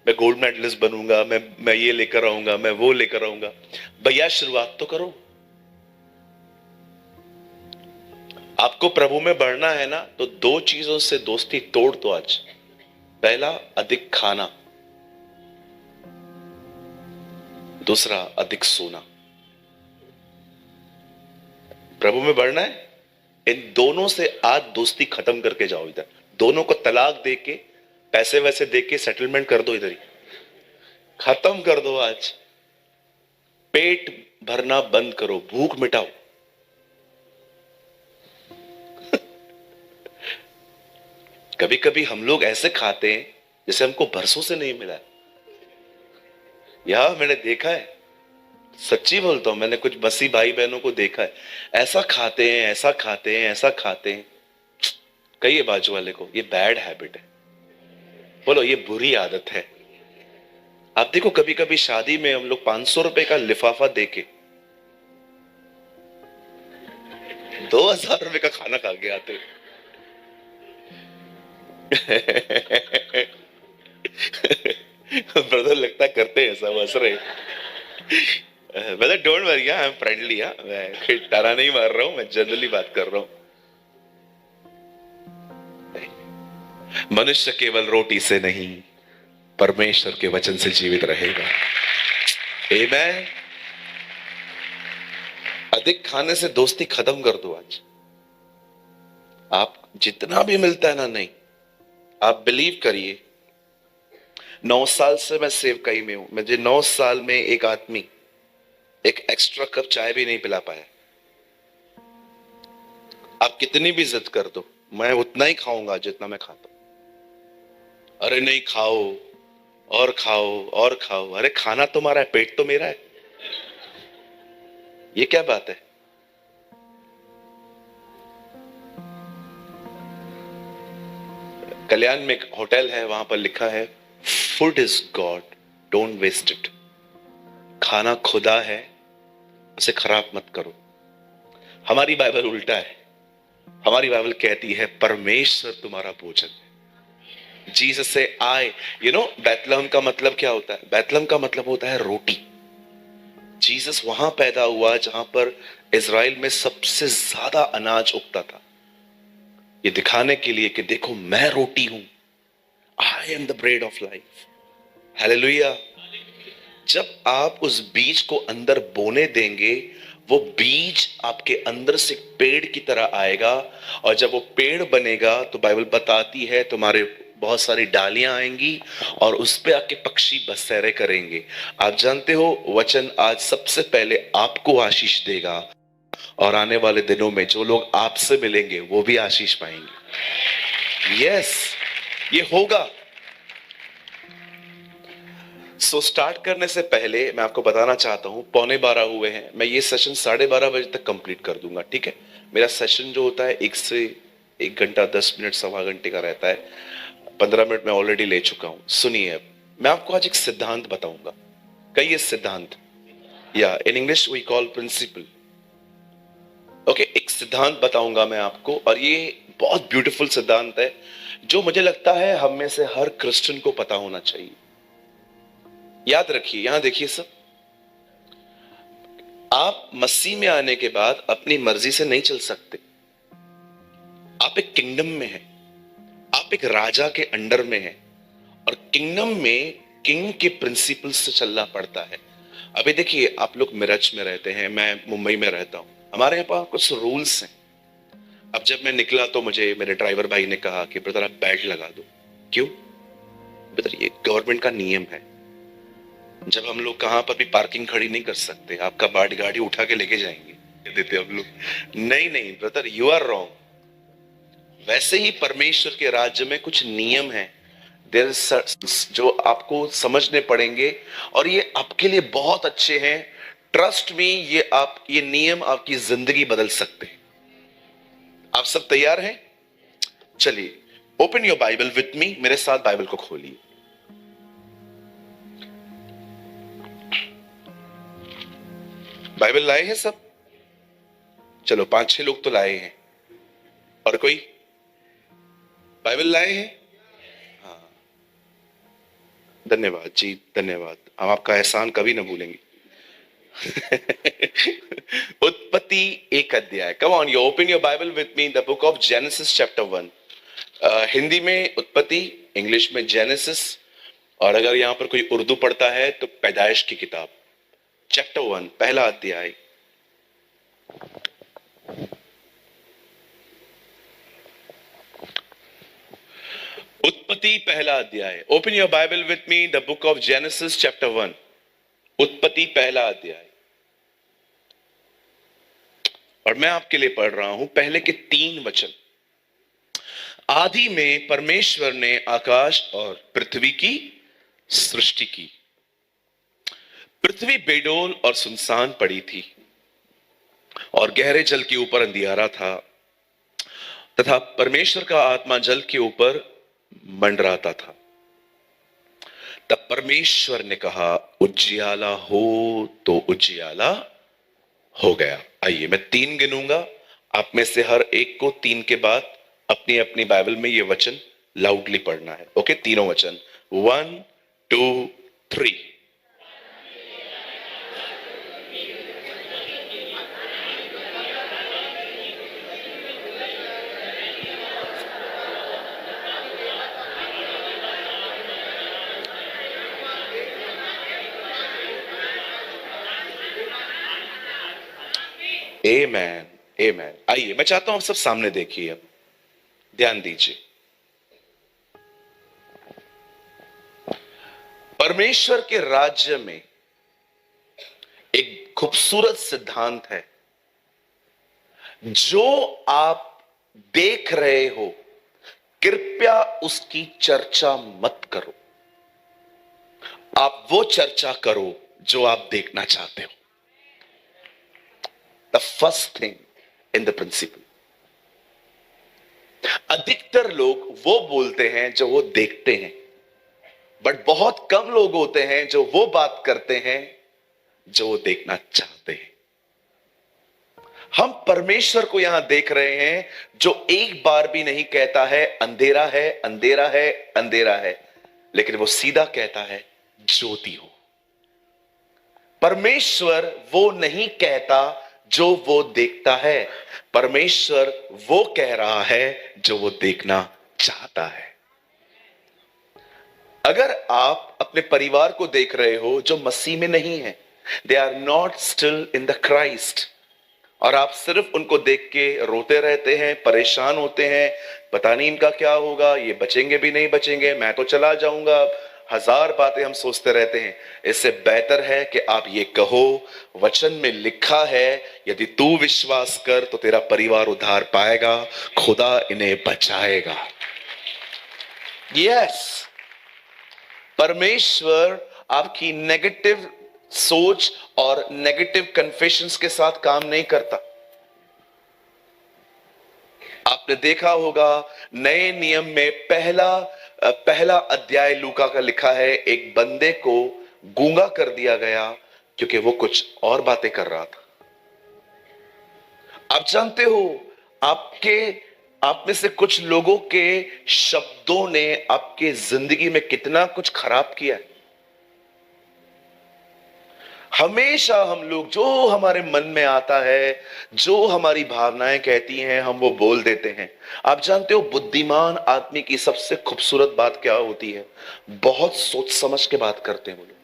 मैं गोल्ड मेडलिस्ट बनूंगा, मैं ये लेकर आऊंगा, मैं वो लेकर आऊंगा। भैया शुरुआत तो करो। आपको प्रभु में बढ़ना है ना, तो 2 चीजों से दोस्ती तोड़ दो आज। पहला, अधिक खाना। दूसरा, अधिक सोना। प्रभु में बढ़ना है, इन दोनों से आज दोस्ती खत्म करके जाओ। इधर दोनों को तलाक दे के, पैसे वैसे दे के सेटलमेंट कर दो, इधर ही खत्म कर दो आज। पेट भरना बंद करो, भूख मिटाओ। कभी कभी हम लोग ऐसे खाते हैं जैसे हमको बरसों से नहीं मिला है। यह मैंने देखा है, सच्ची बोलता हूं, मैंने कुछ बसी भाई बहनों को देखा है, ऐसा खाते हैं, ऐसा खाते हैं, ऐसा खाते हैं। कहिए बाजू वाले को, ये बैड हैबिट है, बोलो ये बुरी आदत है। आप देखो कभी कभी शादी में हम लोग 500 रुपए का लिफाफा देके 2000 रुपए का खाना खा के आते। ब्रदर लगता है करते हैं, सब हंस रहे। Brother don't worry, I am friendly, मैं तारा नहीं मार रहा हूं, मैं जनरली बात कर रहा हूं। मनुष्य केवल रोटी से नहीं, परमेश्वर के वचन से जीवित रहेगा। आमेन। अधिक खाने से दोस्ती खत्म कर दो आज। आप जितना भी मिलता है ना, नहीं, आप बिलीव करिए, 9 साल से मैं सेवकाई में हूं, मुझे 9 साल में एक आदमी एक एक्स्ट्रा कप चाय भी नहीं पिला पाया। आप कितनी भी जिद कर दो, मैं उतना ही खाऊंगा जितना मैं खाता हूं। अरे नहीं, खाओ और खाओ और खाओ। अरे खाना तुम्हारा है, पेट तो मेरा है। ये क्या बात है? कल्याण में एक होटल है, वहां पर लिखा है food is God, don't waste it. खाना खुदा है, उसे खराब मत करो। हमारी बाइबल उल्टा है, हमारी बाइबल कहती है परमेश्वर तुम्हारा भोजन है। जीसस से आए, यू नो बैतलहम का मतलब क्या होता है? बैतलहम का मतलब होता है रोटी। जीसस वहां पैदा हुआ जहां पर इजराइल में सबसे ज्यादा अनाज उगता था, ये दिखाने के लिए कि देखो मैं रोटी हूं, I am the bread of life. Hallelujah. जब आप उस बीज को अंदर बोने देंगे, वो बीज आपके अंदर से पेड़ की तरह आएगा, और जब वो पेड़ बनेगा तो बाइबल बताती है तुम्हारे बहुत सारी डालियां आएंगी और उस पे आके पक्षी बसेरे करेंगे। आप जानते हो वचन आज सबसे पहले आपको आशीष देगा, और आने वाले दिनों में जो लोग आपसे मिलेंगे वो भी आशीष पाएंगे। यस, ये होगा। सो स्टार्ट करने से पहले मैं आपको बताना चाहता हूं, 11:15 हुए हैं, मैं ये सेशन 12:30 बजे तक कंप्लीट कर दूंगा, ठीक है? मेरा सेशन जो होता है 1 से 1 घंटा 10 मिनट, सवा घंटे का रहता है। 15 मिनट मैं ऑलरेडी ले चुका हूं। सुनिए, मैं आपको आज एक सिद्धांत बताऊंगा। कई सिद्धांत, या in English we call principle. Okay, एक सिद्धांत बताऊंगा मैं आपको, और ये बहुत ब्यूटीफुल सिद्धांत है जो मुझे लगता है हम में से हर क्रिश्चियन को पता होना चाहिए। याद रखिए, यहां देखिए सब, आप मसीह में आने के बाद अपनी मर्जी से नहीं चल सकते। आप एक किंगडम में हैं, आप एक राजा के अंडर में हैं, और किंगडम में किंग के प्रिंसिपल से चलना पड़ता है। अभी देखिए, आप लोग मिरज में रहते हैं, मैं मुंबई में रहता हूं, हमारे यहाँ पर कुछ रूल्स हैं। अब जब मैं निकला तो मुझे मेरे ड्राइवर भाई ने कहा कि ब्रदर आप बेल्ट लगा दो। क्यों? ब्रदर ये गवर्नमेंट का नियम है, जब हम लोग कहां पर भी पार्किंग खड़ी नहीं कर सकते, आपका गाड़ी उठा के लेके जाएंगे देते हम लोग। नहीं नहीं ब्रदर, यू आर रॉन्ग। वैसे ही परमेश्वर के राज्य में कुछ नियम है, देयर जो आपको समझने पड़ेंगे, और ये आपके लिए बहुत अच्छे हैं। ट्रस्ट मी, ये नियम आपकी जिंदगी बदल सकते हैं। आप सब तैयार हैं? चलिए, open your Bible with me, मेरे साथ बाइबल को खोलिए। बाइबल लाए हैं सब? चलो 5-6 लोग तो लाए हैं, और कोई बाइबल लाए हैं? हाँ, धन्यवाद जी, धन्यवाद, हम आपका एहसान कभी ना भूलेंगे। उत्पत्ति 1 अध्याय। Come on, you open your Bible with me, the book of genesis chapter 1। Hindi में उत्पत्ति, इंग्लिश में जेनेसिस, और अगर यहां पर कोई उर्दू पढ़ता है तो पैदाइश की किताब, चैप्टर 1, पहला अध्याय। उत्पत्ति पहला अध्याय। Open your Bible with me, the book of genesis chapter 1। उत्पत्ति पहला अध्याय। और मैं आपके लिए पढ़ रहा हूं पहले के 3 वचन। आदि में परमेश्वर ने आकाश और पृथ्वी की सृष्टि की। पृथ्वी बेडोल और सुनसान पड़ी थी और गहरे जल के ऊपर अंधियारा था, तथा परमेश्वर का आत्मा जल के ऊपर मंडराता था। तब परमेश्वर ने कहा, उजियाला हो, तो उजियाला हो गया। आइए मैं 3 गिनूंगा, आप में से हर एक को 3 के बाद अपनी अपनी बाइबल में ये वचन लाउडली पढ़ना है। ओके, तीनों वचन। 1 2 3। आमेन, आमेन। आइए मैं चाहता हूं आप सब सामने देखिए, अब ध्यान दीजिए। परमेश्वर के राज्य में एक खूबसूरत सिद्धांत है। जो आप देख रहे हो, कृपया उसकी चर्चा मत करो। आप वो चर्चा करो जो आप देखना चाहते हो। The first thing in the principle. अधिकतर लोग वो बोलते हैं जो वो देखते हैं, बट बहुत कम लोग होते हैं जो वो बात करते हैं जो वो देखना चाहते हैं। हम परमेश्वर को यहां देख रहे हैं जो एक बार भी नहीं कहता है अंधेरा है, अंधेरा है, अंधेरा है, लेकिन वो सीधा कहता है ज्योति हो। परमेश्वर वो नहीं कहता जो वो देखता है, परमेश्वर वो कह रहा है जो वो देखना चाहता है। अगर आप अपने परिवार को देख रहे हो जो मसीह में नहीं है, they are not still in the Christ, और आप सिर्फ उनको देख के रोते रहते हैं, परेशान होते हैं, पता नहीं इनका क्या होगा, ये बचेंगे भी नहीं बचेंगे, मैं तो चला जाऊंगा, हजार बातें हम सोचते रहते हैं। इससे बेहतर है कि आप ये कहो, वचन में लिखा है, यदि तू विश्वास कर तो तेरा परिवार उद्धार पाएगा, खुदा इन्हें बचाएगा। यस, परमेश्वर आपकी नेगेटिव सोच और नेगेटिव कन्फेशंस के साथ काम नहीं करता। आपने देखा होगा नए नियम में पहला अध्याय लूका का लिखा है, एक बंदे को गूंगा कर दिया गया क्योंकि वो कुछ और बातें कर रहा था। आप जानते हो, आप में से कुछ लोगों के शब्दों ने आपके जिंदगी में कितना कुछ खराब किया है। हमेशा हम लोग जो हमारे मन में आता है, जो हमारी भावनाएं कहती हैं, हम वो बोल देते हैं। आप जानते हो बुद्धिमान आदमी की सबसे खूबसूरत बात क्या होती है? बहुत सोच समझ के बात करते हैं वो लोग।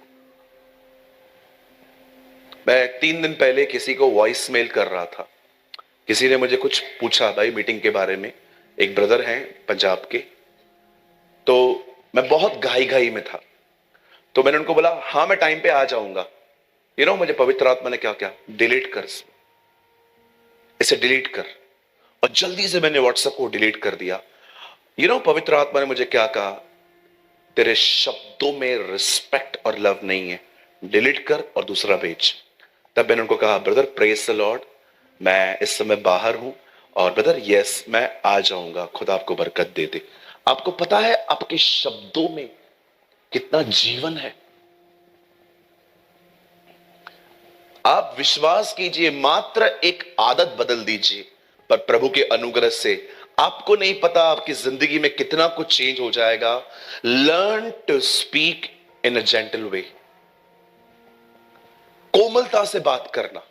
मैं 3 दिन पहले किसी को वॉइस मेल कर रहा था, किसी ने मुझे कुछ पूछा भाई मीटिंग के बारे में, एक ब्रदर हैं पंजाब के, तो मैं बहुत घाई में था, तो मैंने उनको बोला हाँ मैं टाइम पे आ जाऊंगा। मुझे पवित्र आत्मा ने क्या क्या, डिलीट कर, इसे डिलीट कर, और जल्दी से मैंने व्हाट्सएप को डिलीट कर दिया। पवित्र आत्मा ने मुझे क्या कहा, तेरे शब्दों में रिस्पेक्ट और लव नहीं है, डिलीट कर और दूसरा भेज। तब मैंने उनको कहा ब्रदर प्रेज द लॉर्ड, मैं इस समय बाहर हूं, और ब्रदर यस मैं आ जाऊंगा, खुदा आपको बरकत दे दे। आपको पता है आपके शब्दों में कितना जीवन है। आप विश्वास कीजिए, मात्र एक आदत बदल दीजिए, पर प्रभु के अनुग्रह से आपको नहीं पता आपकी जिंदगी में कितना कुछ चेंज हो जाएगा। Learn to speak in a gentle way, कोमलता से बात करना।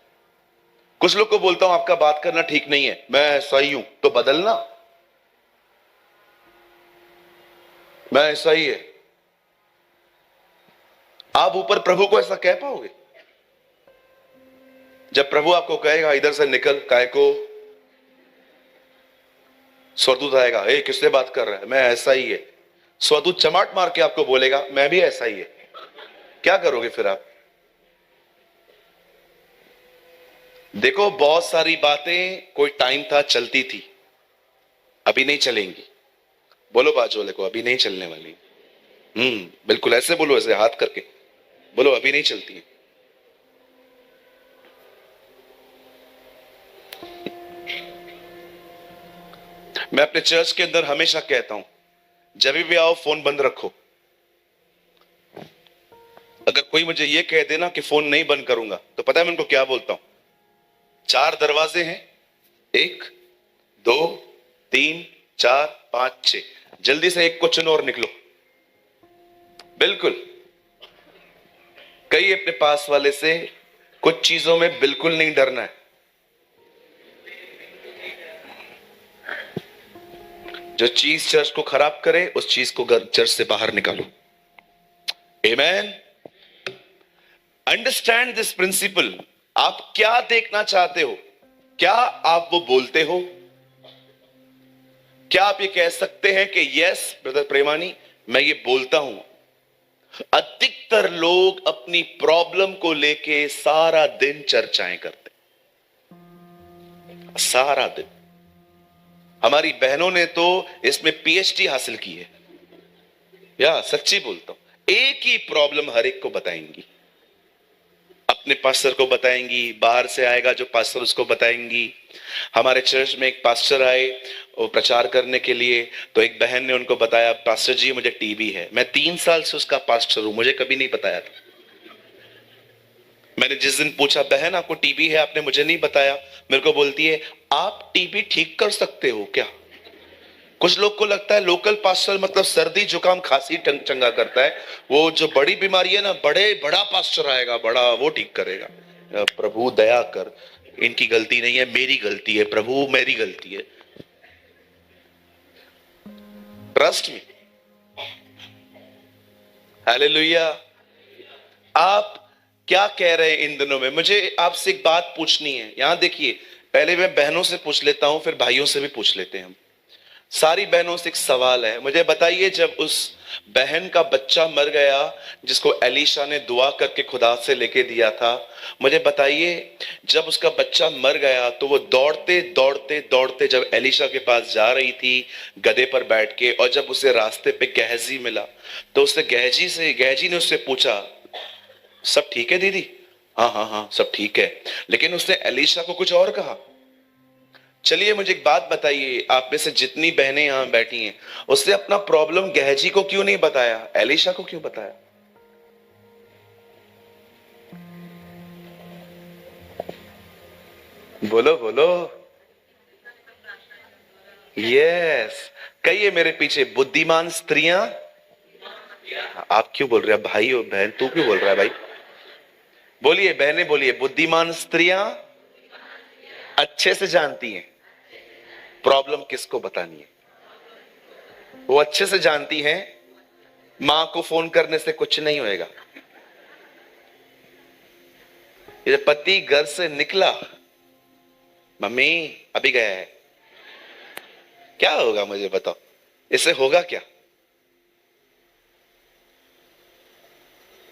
कुछ लोग को बोलता हूं आपका बात करना ठीक नहीं है, मैं सही हूं, तो बदलना, मैं सही है। आप ऊपर प्रभु को ऐसा कह पाओगे? जब प्रभु आपको कहेगा इधर से निकल, काय को स्वर्गदूत आएगा, ए किससे बात कर रहा है, मैं ऐसा ही है, स्वदूत चमाट मार के आपको बोलेगा मैं भी ऐसा ही है, क्या करोगे फिर आप? देखो बहुत सारी बातें कोई टाइम था चलती थी, अभी नहीं चलेंगी। बोलो बाजू वाले को, अभी नहीं चलने वाली। बिल्कुल ऐसे बोलो, ऐसे हाथ करके बोलो, अभी नहीं चलती है। मैं अपने चर्च के अंदर हमेशा कहता हूं, जब भी आओ फोन बंद रखो। अगर कोई मुझे ये कह देना कि फोन नहीं बंद करूंगा, तो पता है मैं उनको क्या बोलता हूं? 4 दरवाजे हैं, 1 2 3 4 5 6, जल्दी से एक को चुनो और निकलो। बिल्कुल। कई अपने पास वाले से कुछ चीजों में बिल्कुल नहीं डरना है। जो चीज चर्च को खराब करे, उस चीज को चर्च से बाहर निकालो। आमेन। Understand this principle. आप क्या देखना चाहते हो? क्या आप वो बोलते हो? क्या आप ये कह सकते हैं कि यस ब्रदर प्रेमानी, मैं ये बोलता हूं? अधिकतर लोग अपनी प्रॉब्लम को लेके सारा दिन चर्चाएं करते, सारा दिन। हमारी बहनों ने तो इसमें पीएचडी हासिल की है, या सच्ची बोलता हूं। एक ही प्रॉब्लम हर एक को बताएंगी, अपने पास्टर को बताएंगी, बाहर से आएगा जो पास्टर उसको बताएंगी। हमारे चर्च में एक पास्टर आए वो प्रचार करने के लिए, तो एक बहन ने उनको बताया, पास्टर जी मुझे टीबी है। मैं 3 साल से उसका पास्टर हूं, मुझे कभी नहीं बताया था। मैंने जिस दिन पूछा, बहन आपको टीबी है, आपने मुझे नहीं बताया। मेरे को बोलती है, आप टीबी ठीक कर सकते हो क्या? कुछ लोग को लगता है लोकल पास्टर मतलब सर्दी जुकाम खांसी चंगा करता है, वो जो बड़ी बीमारी है ना, बड़ा पास्टर आएगा, बड़ा वो ठीक करेगा। प्रभु दया कर, इनकी गलती नहीं है, मेरी गलती है प्रभु, मेरी गलती है। Trust me. हालेलुया। आप क्या कह रहे हैं इन दिनों में? मुझे आपसे एक बात पूछनी है। यहां देखिए, पहले मैं बहनों से पूछ लेता हूं, फिर भाइयों से भी पूछ लेते हैं हम। सारी बहनों से एक सवाल है, मुझे बताइए, जब उस बहन का बच्चा मर गया जिसको एलिशा ने दुआ करके खुदा से लेके दिया था, मुझे बताइए जब उसका बच्चा मर गया तो वो दौड़ते दौड़ते दौड़ते जब एलिशा के पास जा रही थी गधे पर बैठ के, और जब उसे रास्ते पे गेहजी मिला तो उसने गेहजी ने उससे पूछा, सब ठीक है दीदी? हाँ हाँ हाँ सब ठीक है। लेकिन उसने एलिशा को कुछ और कहा। चलिए मुझे एक बात बताइए, आप में से जितनी बहनें यहां बैठी हैं, उसने अपना प्रॉब्लम गेहजी को क्यों नहीं बताया, एलिशा को क्यों बताया? बोलो बोलो। यस। कहिए मेरे पीछे, बुद्धिमान स्त्रियां। आप क्यों बोल रहे हैं भाई और बहन? तू क्यों बोल रहा है भाई? बोलिए बहने, बोलिए, बुद्धिमान स्त्रियां अच्छे से जानती हैं प्रॉब्लम किसको बतानी है। वो अच्छे से जानती हैं मां को फोन करने से कुछ नहीं होएगा। ये पति घर से निकला, मम्मी अभी गया है, क्या होगा मुझे बताओ, इससे होगा क्या?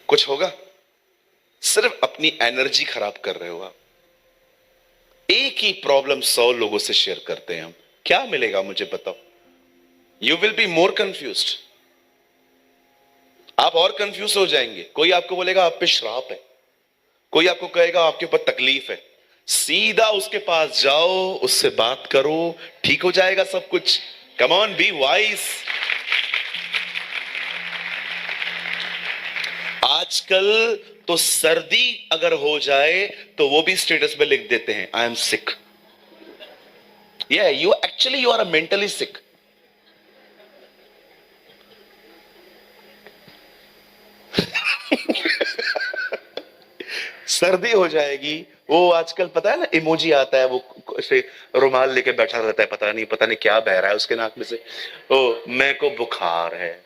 कुछ होगा? सिर्फ अपनी एनर्जी खराब कर रहे हो आप। एक ही प्रॉब्लम 100 लोगों से शेयर करते हैं हम, क्या मिलेगा मुझे बताओ? You will be more confused. आप और कंफ्यूज हो जाएंगे। कोई आपको बोलेगा आप पे श्राप है, कोई आपको कहेगा आपके ऊपर तकलीफ है। सीधा उसके पास जाओ, उससे बात करो, ठीक हो जाएगा सब कुछ। Come on, be wise. आजकल तो सर्दी अगर हो जाए तो वो भी स्टेटस में लिख देते हैं, I am sick. You are a mentally sick. सर्दी हो जाएगी, वो आजकल पता है ना इमोजी आता है, वो ऐसे रुमाल लेके बैठा रहता है, पता नहीं क्या बह रहा है उसके नाक में से। ओ मैं को बुखार है,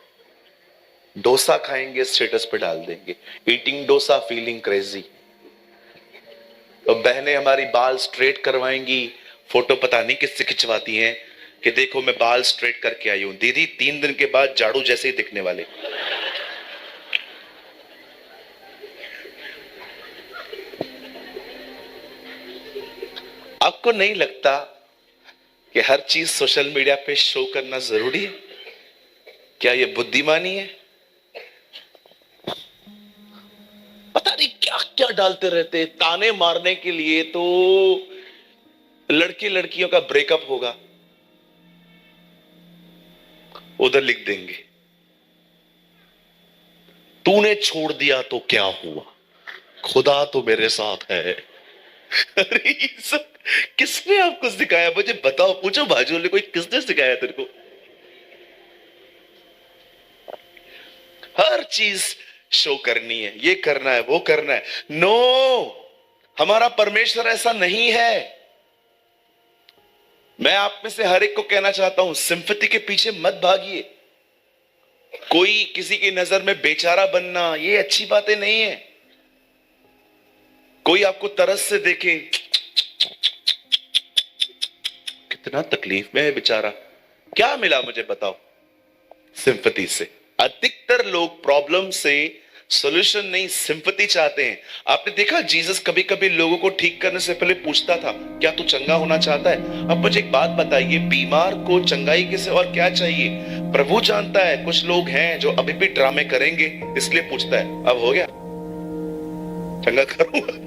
डोसा खाएंगे स्टेटस पे डाल देंगे, ईटिंग डोसा फीलिंग क्रेजी। तो बहनें हमारी बाल स्ट्रेट करवाएंगी, फोटो पता नहीं किससे खिंचवाती हैं, कि देखो मैं बाल स्ट्रेट करके आई हूं। दीदी 3 दिन के बाद झाड़ू जैसे ही दिखने वाले। आपको नहीं लगता कि हर चीज सोशल मीडिया पे शो करना जरूरी है? क्या ये बुद्धिमानी है? पता नहीं क्या क्या डालते रहते, ताने मारने के लिए तो लड़के लड़कियों का ब्रेकअप होगा, उधर लिख देंगे तूने छोड़ दिया तो क्या हुआ, खुदा तो मेरे साथ है। अरे ये सब किसने आपको सिखाया? मुझे बताओ, पूछो बाजू वाले कोई, किसने सिखाया तेरे को? हर चीज शो करनी है, ये करना है, वो करना है। नो, हमारा परमेश्वर ऐसा नहीं है। मैं आप में से हर एक को कहना चाहता हूं, सिंपैथी के पीछे मत भागिए। कोई किसी की नजर में बेचारा बनना, ये अच्छी बातें नहीं है। कोई आपको तरस से देखे, कितना तकलीफ में है बेचारा, क्या मिला मुझे बताओ? सिंपैथी से। अधिकतर लोग प्रॉब्लम से सॉल्यूशन नहीं, सिंपैथी चाहते हैं। आपने देखा जीसस कभी कभी लोगों को ठीक करने से पहले पूछता था, क्या तू चंगा होना चाहता है? अब मुझे एक बात बताइए, बीमार को चंगाई के से और क्या चाहिए? प्रभु जानता है कुछ लोग हैं जो अभी भी ड्रामे करेंगे, इसलिए पूछता है, अब हो गया, चंगा करूंगा।